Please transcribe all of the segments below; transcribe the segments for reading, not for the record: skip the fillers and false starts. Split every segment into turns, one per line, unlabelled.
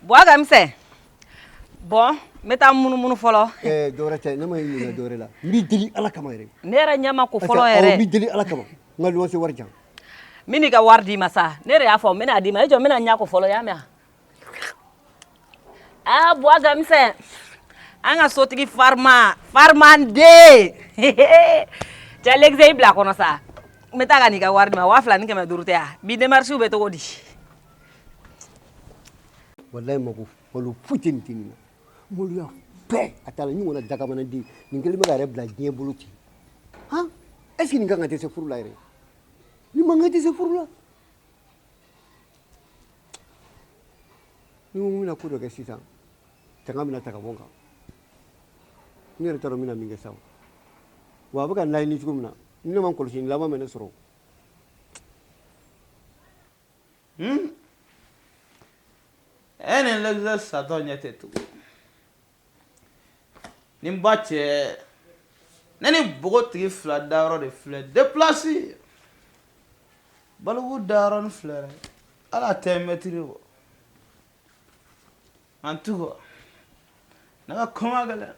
Boaga mse. Bon, meta munu folo.
Dora tay nama yini dora la. Mi deli ala kama yere.
Nera nyama ko folo yere.
Mi deli ala kama. Ngal wose warjang.
Mini ga wardi masa. Nere ya fo mena di ma ejo mena nya ko folo ya me. Ah boaga mse. Anga sotigi farmande. Ja l'exei bla kono sa. Meta ga ni ga wardi ma wafla ni kema durute ya. Bi demarche ube to godi.
Wallahi mako folo futin tinina. Molu ya pe atala ni wona daga mana di ni ngeli ma gare bla dien buluti. Ha? Est-ce que ni nga ngate se furu la yere? Ni ma ngate se furu la. Ni mo mina ko do ke sisa. Tanga mina taka bonga. Ni re taro mina minge saw. Wa ba kan lay ni tugumna. Ni man ko sin lama mena soro.
Enen legza sadonya tetu. Nimbache. Nani bogotri fla daro de fla déplacé. Balu daron fla. Ala temetri wo. Antugo. Naga komagala.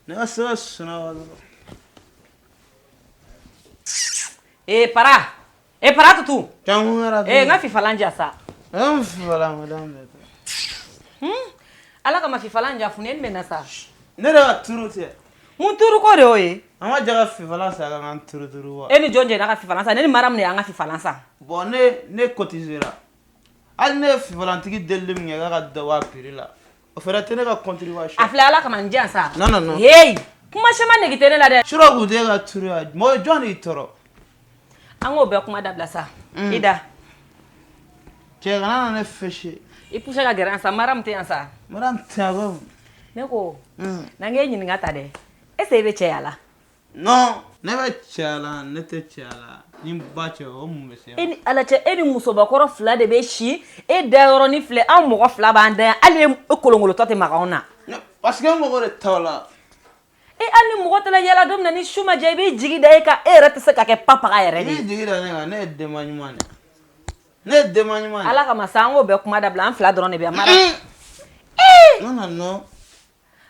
Naga sona wala.
Para tutu.
Chamura.
Ngafi falanja sa.
Fala madame.
Ala kama fi falanja funen menasa.
Nera turute.
Mun turu ko de oye.
Ama jaga fi falansa ga ngan turu wa.
Eni jonje na ka fi falansa, neni maram ne anga fi falansa.
Bon ne cotisera. Al ne fi falantigi delim nge ga dawa pirila. O fera tene ga contribution.
Afla ala kama njan sa.
Non.
Hey, kuma shema ne gitene la de.
Shuro bu de ga turu a. Mo John itoro.
Ango be kuma dabla sa. Ida.
Che ga na feshi.
Ipusha ga geran sa maram te ansa.
Maram tago.
Neko. Nange nyi ngata de. Ese be che ala.
Non, never chala, nete chala. Nimbache o mumese.
Eni ala che eni musoba koro fla de be shi e dayoro ni fle an mo fla banda ali e kolongolo tote makaona.
Parce que mo gore tawla.
E ali mo tala yala dom na ni shuma jebe jigi da ka e rete se ka ke papa ga yere
Ni
ni.
jigi da ne demanyumane. Ne demanyumane.
Ala kama sango be kuma da blan fla drone be mara.
Non.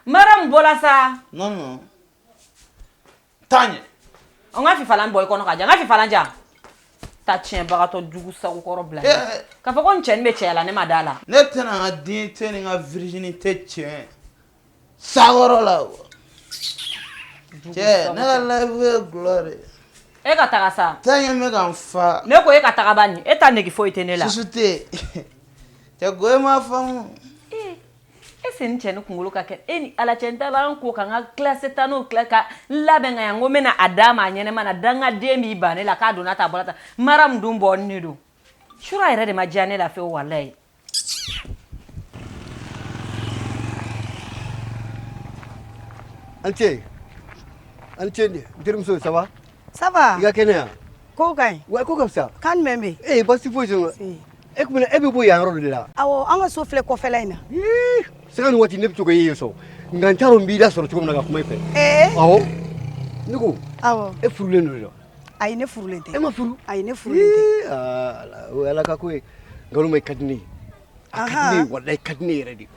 Maram bola sa.
Non. Tanye.
On a fi falan boy kono ka ja fi falan ja. Ta chien bagato dugu sa ko ro bla. Ka fa kon chen be chela ne madala.
Ne tena nga din tene nga virginité tien. Sagoro la. Che, na la glory.
E ka taga sa.
Tanye me kan fa.
Ne ko e ka taga bani. E ta negi fo itene la.
Susute. Che goe ma fam.
Ese ni chenu kungulu ka ke eni ala chenta la ko kanga classe tano klaka labenga yango mena adama nyene mana danga demi bane la ka donata bolata maram dumbo nidu shura ire de majane la fe wallahi
Ante dirumso ça va?
Ça va?
Iga kenya?
Ko kai?
Wa ko comme ça?
Kan membe?
Basi fo jo. E ko na e be bo ya ro de la.
Awo anga so fle ko fela ina.
Saka ni wati ne to ko yeso. Ngantaro mbi da soro to ko na ga kuma ife. Awo. Niku.
Awo.
E furule no do.
Ay ne furulente.
E ma furu.
Ay ne furulente.
Ala ka ko ngalu mai kadni. Akadni wallahi kadni redi.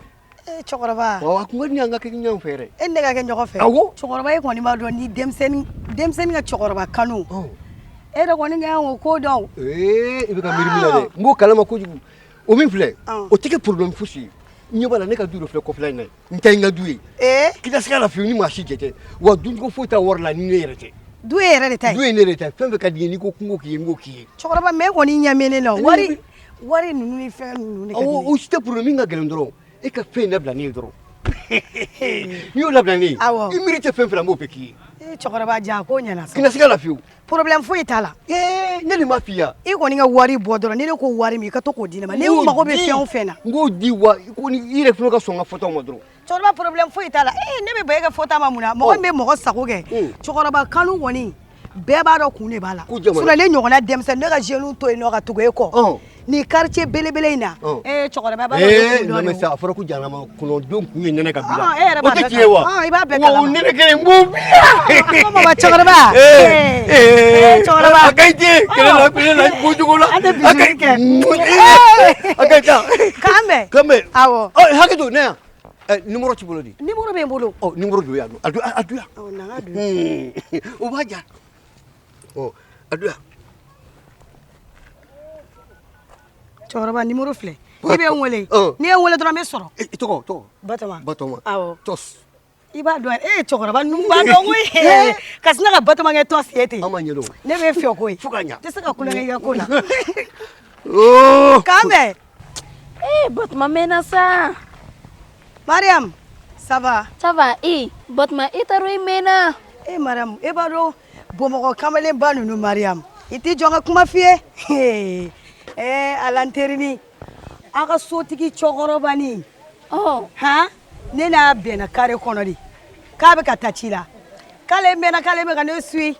Chokoraba.
Wa ko ngani anga ke nyam fere.
En ne ga ke nyoko fe.
Awo.
Chokoraba e ko ni ma do ni demsen ga chokoraba kanu. E da ko ni ga ko do.
Ibe ka miri mila de. Ngo kalama ko jugu. O min fle. O tike problem fusi. Nyobala ne ka duro fle ko fle nai. Ntai nga duye. Kita skala fi ni ma shi jete. Wa dungo fota warla ni yerete.
Duye yere de tai.
Duye ne de tai. Fembe ka dini ko kungo ki.
Chokoraba me ko ni nyamene no. Wari nunu ni fe nunu ne ka.
O site problem nga gelendro. E ka fe na bla ni dro. Ni o la bla ni. I mérite fe fla mo peki.
Chokoraba ja ko nyana sa.
Kina skala fi.
Problem fo itala.
Ne ni ma fiya.
I ko ni nga wari bo doro ne ko wari mi ka to ko dina ma. Ne o mago be fe on fe na.
Ngo di wa ko ni ire flo ka songa foto mo dro.
Chokoraba problem fo itala. Ne be be ka foto ma muna. Mo be mo sago ke. Chokoraba kanu woni. Bɛɛ b'a dɔn kun de b'a la. Sinon ne ɲɔgɔnna denmisɛnnin ne ka jeunes to yen nɔ ka tugu e kɔ. ni quartier belebele in na cɛkɔrɔba b'a
non mais ça fɔra ko janama kɔnɔ don kun ye nɛnɛ ka bila
e yɛrɛ b'a bɛɛ
tiɲɛ wa
i b'a bɛɛ kalama
wa nɛnɛ kelen n b'o bila
mama cɛkɔrɔba cɛkɔrɔba
a ka ɲi ten kɛlɛ la kojugu la
an tɛ bisiri kɛ
a ka ɲi tan
k'an bɛn
kan bɛn
awɔ
hakɛ to ne yan numéro t'i bolo di
numéro bɛ n bolo
numéro do yan a do yan
na n ka don
o b'a ja a do yan
cɛkɔrɔba numéro filɛ i bɛ n wele n'i ye n wele dɔrɔn n bɛ sɔrɔ
i tɔgɔ
Batɔma awɔ
tos
i b'a dɔn cɛkɔrɔba ninnu b'a dɔn koyi ka sina ka Batɔma kɛ tɔsi ye ten
an ma ɲɛdɔn
ne bɛ fɛ koyi
fo ka ɲa
tɛ se ka kulonkɛ i ka ko la
oh
k'an bɛn
Batɔma mɛnna sa.
Mariam ça va
Batɔma i t'a dɔn i mɛnna.
Mariam e b'a dɔn Bamakɔ kamalenba ninnu Mariam i t'i jɔ n ka kuma f'i ye ala n terini a ka sotigi cɛkɔrɔba nin han ne n'a bɛnna kare kɔnɔ de k'a bɛ ka taa ci la k'ale mɛnna k'ale bɛ ka ne suit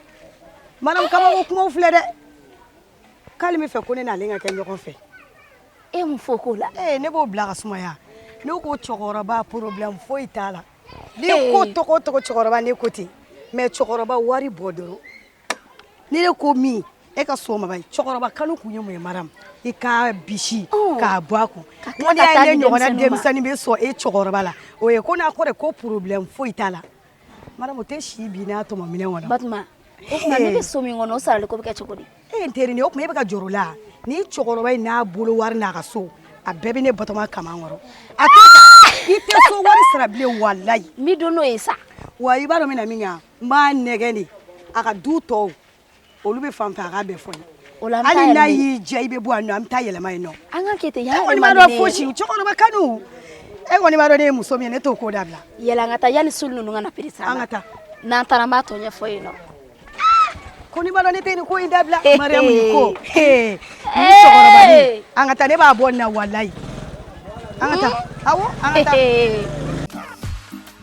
Mariam kabako kumaw filɛ dɛ k'ale bɛ fɛ ko ne n'ale ka kɛ ɲɔgɔn fɛ
e mun fɔ k'o la
ne b'o bila ka sumaya ne ko cɛkɔrɔba problème foyi t'a la ni ko tɔgɔ o tɔgɔ cɛkɔrɔba ne ko ten mais cɛkɔrɔba wari bɔ dɔrɔn ni ne ko min e ka so ma ye cɛkɔrɔba kanu kun ye mun ye Mariam i k'a bisi k'a bɔ a kun ko n'i y'a ye ne ɲɔgɔnna denmisɛnnin bɛ sɔn e cɛkɔrɔba la o ye ko n'a kɔrɔ ko problème foyi t'a la Mariam o tɛ si bi n'a tɔmɔ minɛn kɔnɔ
Batɔma o tuma ne bɛ so min kɔnɔ o sarali ko bɛ kɛ cogo di
n teri o tuma e bɛ ka jɔrɔ o la ni cɛkɔrɔba in n'a bolo wari n'a ka so a bɛɛ bɛ ne Batɔma kaman kɔrɔ a to ta i tɛ so wari sara bilen walayi
mi don n'o ye sa
wa i b'a dɔn n bɛna min kɛ n b'a nɛgɛn de a ka du tɔw olu bɛ fan fɛ a k'a bɛɛ fɔ n ye hali n'a y'i diya i bɛ bɔ yan nɔ an bɛ taa yɛlɛma yen nɔ
an ka kɛ ten
e kɔni b'a dɔn fosi cɛkɔrɔba kanu e kɔni b'a dɔn ne ye muso min ye ne t'o ko dabila
yɛlɛ an ka taa yanni sulu ninnu ka na perese
an ka taa
n'an taara n b'a tɔ ɲɛfɔ yen nɔ
ko n'i b'a dɔn ne tɛ nin ko in dabila Mariam nin ko ni cɛkɔrɔba nin an ka taa ne b'a bɔ nin na walayi an ka taa awɔ an ka taa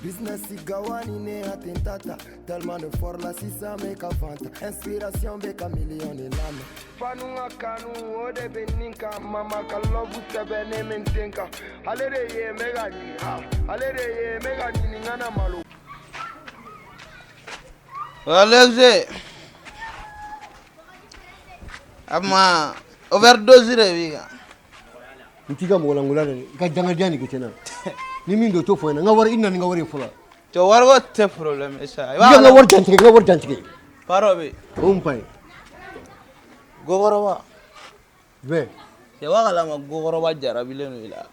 Business igawani ne atentata tellement de fort la sisa me ka vanta inspiration be ka million lana fanunga kanu ode beninka mama ka lobu tebe ne mentenka alere ye mega ni alere ye mega ni ngana malo
Alexe ama overdose re wiga
ntiga mo wala ngula ne ka janga jani ke tena ni min do to fo na ngawar inna ni ngawar fula
to war what problem isa
ya ngawar jantige
parobe
pai
gogoroba
be
ya wala ma gogoroba jarabile no ila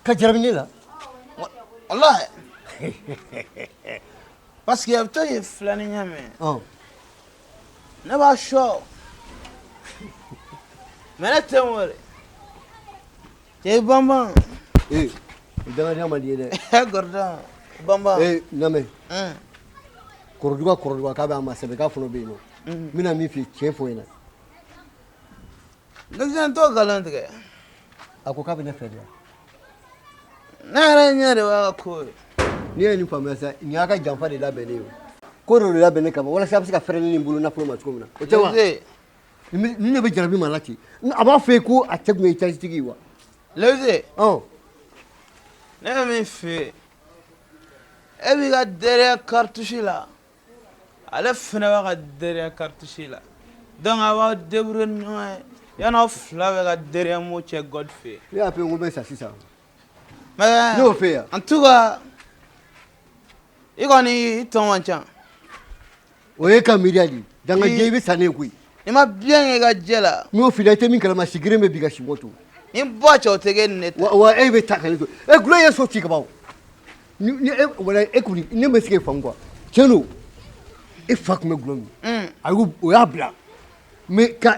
ka jarabine la
wallahi parce que to ye flani nyame ne ba show mena temore ke bamba
danga dia mali de
gorda bamba
name korduga ka ba ma sebe ka funo be no mina mi fi che fo ina
ngazan to galante
ako ka be ne fere
na ra nyare wa ko
ni ni famia sa ni aka jamfa de la bene yo ko ro la bene ka wala sa ka fere ni bulu na fulo ma ko mina o tewa ni ne be jarabi malati aba fe ko a tegme ita tigi wa
leze ne mi fe e bi ga derrière cartouche la ale fene wa ga derrière cartouche la donc aba debrouiller no yana flawe ga derrière mo che godfe
ya pe ngombe sa sisa
mais
no fe ya
en tout cas igoni ton wancha
o e ka miriali danga jebe sane kui
ni ma bien ga jela
no filete min kala ma sigire me biga shimoto
ni bocha otege net
wa e be takale to e gulo ye so ti ka bawo ni wala e kuni ne me sike fangwa cheno e fak me gulo mi ayu o ya bla me ka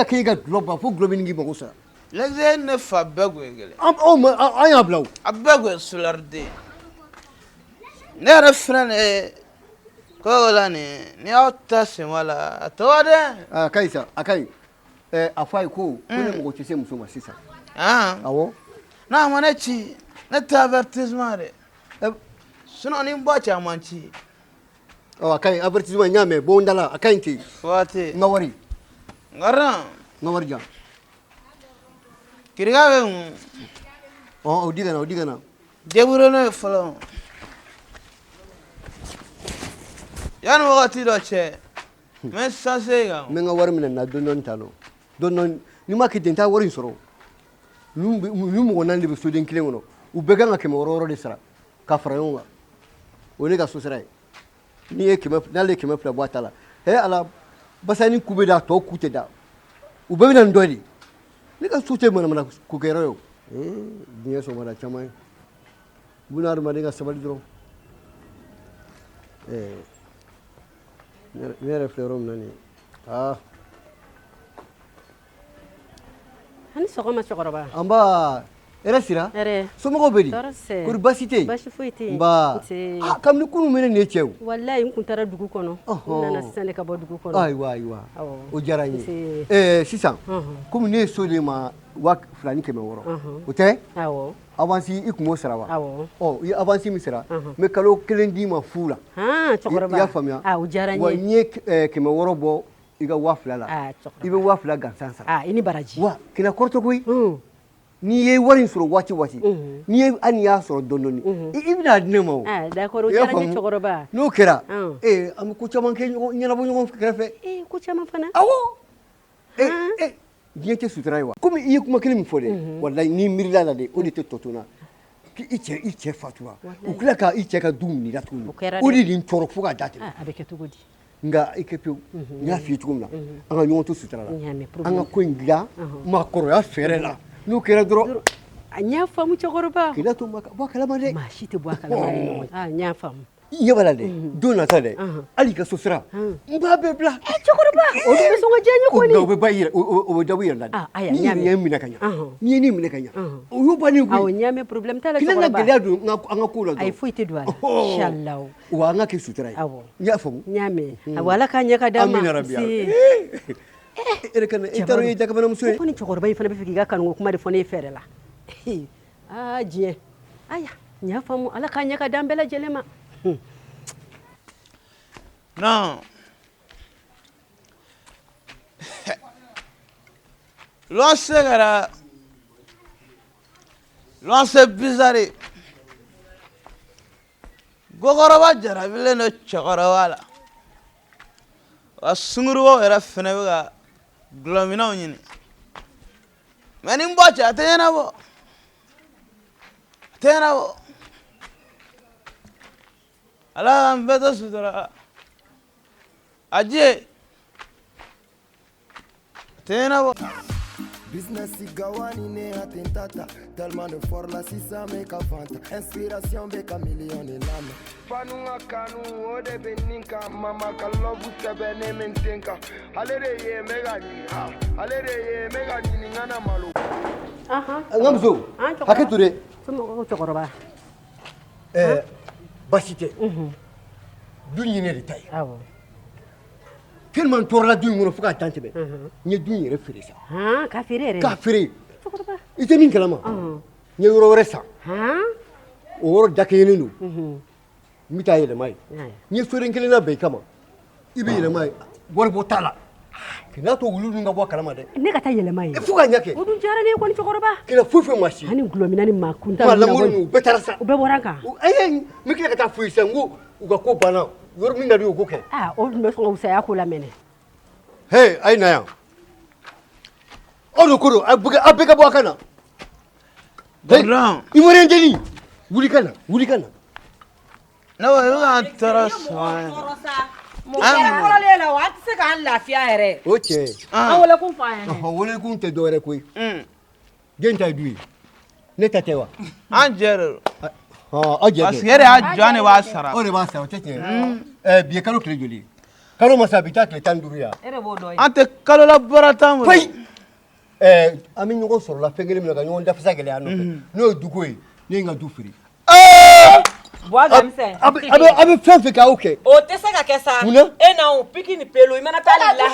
ke ga gulo ba fo gulo mi ngi bango sa
lexe ne fa begwegele
aya bla
abegwe sularde ne refrane ko la ni auta se wala tode
kaisa akai afai ko ne mo tse muso ma sisa awo
na manachi na ta advertisement re suno ni mbocha manchi
akai advertisement nyame bo ndala akai ti
wate
ngawari
ngara
nga warja
Kiriga be
o digana
deburo no folo. Yan wakati do che. Men sanse ga.
men nga war mina na don talo don ni ma kidin ta warin soro lumu wonan libe sudin kilen wono u bega nga keme wororo de sara ka farayonga woni ga susira ni e keme na le keme fla boatala he ala basani kube da to kute da u bega nan doli ni ga sute mana ku gero yo ni so mara chamai bunar ma ga sabali dro nere florom nani
hani sogoma chokoroba
amba era sira
ere
somogo bedi
torse
kur basite
bashi fuiti
ba kam ni kunu mene ne chew
wallahi in kuntara dugu kono nana sisane ka bo dugu kono
aywa o jarani sisan
Mhm.
comme ne sole ma wa fulani keme woro o te
awo
avanci ikumo sarawa
awo
oh i avanci mi sara me kalo kelendi ma fula
chokoroba
ya famia
awo jarani
wa nye keme woro bo iga wa fulala
chokoroba
ibe wa fula gansan sara
ini baraji
wa kina korto koy ni ye warin soro wati ni ye an ya soro dondoni ibina dinemo
d'accord jarani chokoroba
no kera am ku chaman ke nyana bo nyon krefe
ku chaman fana
awo diete sutraiwa comme iye kuma kele mi fode wallahi ni mirila la de odi te totona ki iche fatwa ukula ka iche ka dum ni latuni odi din toro fuga date
abeke tugudi
nga ikepe nya fi tugumna anga nyonto sutrala anga ko ngira makoro ya ferela no kera dro
anya famu chokoroba
kila to maka bo kala made
mashite bo kala made nya famu
yebala de dona tale ali ka susra mbabe bla
chokoroba o be so ngajanya ko ni
o be bayira o be dawira na ni nyame mina kanya ni mina kanya o yo bani ko
o nyame problem tala
chokoroba kila ngale adu anga kula do
ay fuite do inshallah
wa anga ke sutra ya famu
nyame wala kanya ka dama
si ere kana itaro yi daga bana musu
ko ni chokoroba ifana be fikiga kan kuma de fone fere la je aya nya famu ala kanya ka dambela jelema
Non. L'on se bizarre. Gogoroba jarabile no chokoroba. Asunguru era fenega glomina onyini. Mani mbocha atena bo. Ala mbeto sudara aje tena bo
Business Gawani ne attentata tellement de fort la sisa me ka vanta inspiration be ka million et lame Fanunga kanu ode beninka mama ka love tebe ne mentenka alere ye mega ni ngana malu
ngamzo haketure
sumo ko chokoroba
basite duñi ne tay
awo
tellement torla duñi ngono fuka tantebe ni duñi refere sa
ka fere chokoroba
ite min kalama ni yoro resa o woro dakene no mita yele mai ni soren kelena be kama ibe yele mai bor botala kina to wulu nga bo kalama de
ne ka ta yele mai
fuka nyake
o dun jara ne ko ni chokoroba
kina fufe mashi
hani glomina ni makunta
wala ngoni betarasa
o be boranka
ay mi kila ka ta fuise ngo uga ko bana yor mi ngari ugo ke
o me so usaya ko la mene
hey ay na ya ono kuro abega bo kana
Gordon
imore ndeni wuli kana
no wa tarasa
mo kera lela wa tse kan lafiya yere
okay
wala kun fa yana
wala kun te dore koy genta duyi ne tatewa
anjero
aje
asiyere ajane wa sara
ore ba sa tete biye kalo kle joli kalo masabita kle tanduria
ere bo doy
ante kalo la barata mo
pay ami ñugo soro la fengele mi nga ñon def sagele anu no dugoy ni nga du firi
boa gamse
abe fenfe ka okay
o te se ka kesa e na o piki ni pelo imana tali la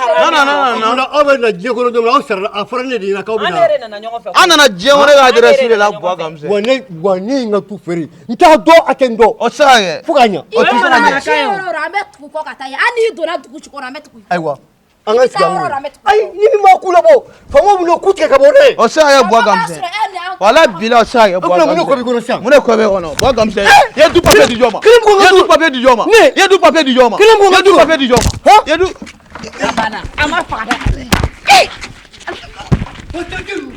no
no abe na je ko do la sara afrane di na ka obina
anere na nyongo fe
anana je wona ga adresse la boa gamse
wani nga tu firi nta do atendo
o sage
fuganya
o tsara na ka yo rambe ku ko kata ya ani do na du ku ko rambe ku
aiwa an ka sigi an ko ayi ni min ma ku labɔ faamaw bɛ n'o ku tigɛ ka bɔ ne
o se ka kɛ buwa gamisɛn wala bila o se ka kɛ buwa gamisɛn
mun ko b'i kɔnɔ sisan
mun de kɔ bɛ kɔnɔ buwa gamisɛn ye du papier di jɔn ma
kelen mun ko
ye du papier di jɔn ma ye du papier di jɔn ma
kelen mun ko
ye du papier di jɔn ma ye du
a banna an ma faga dɛ
o tɛ kelen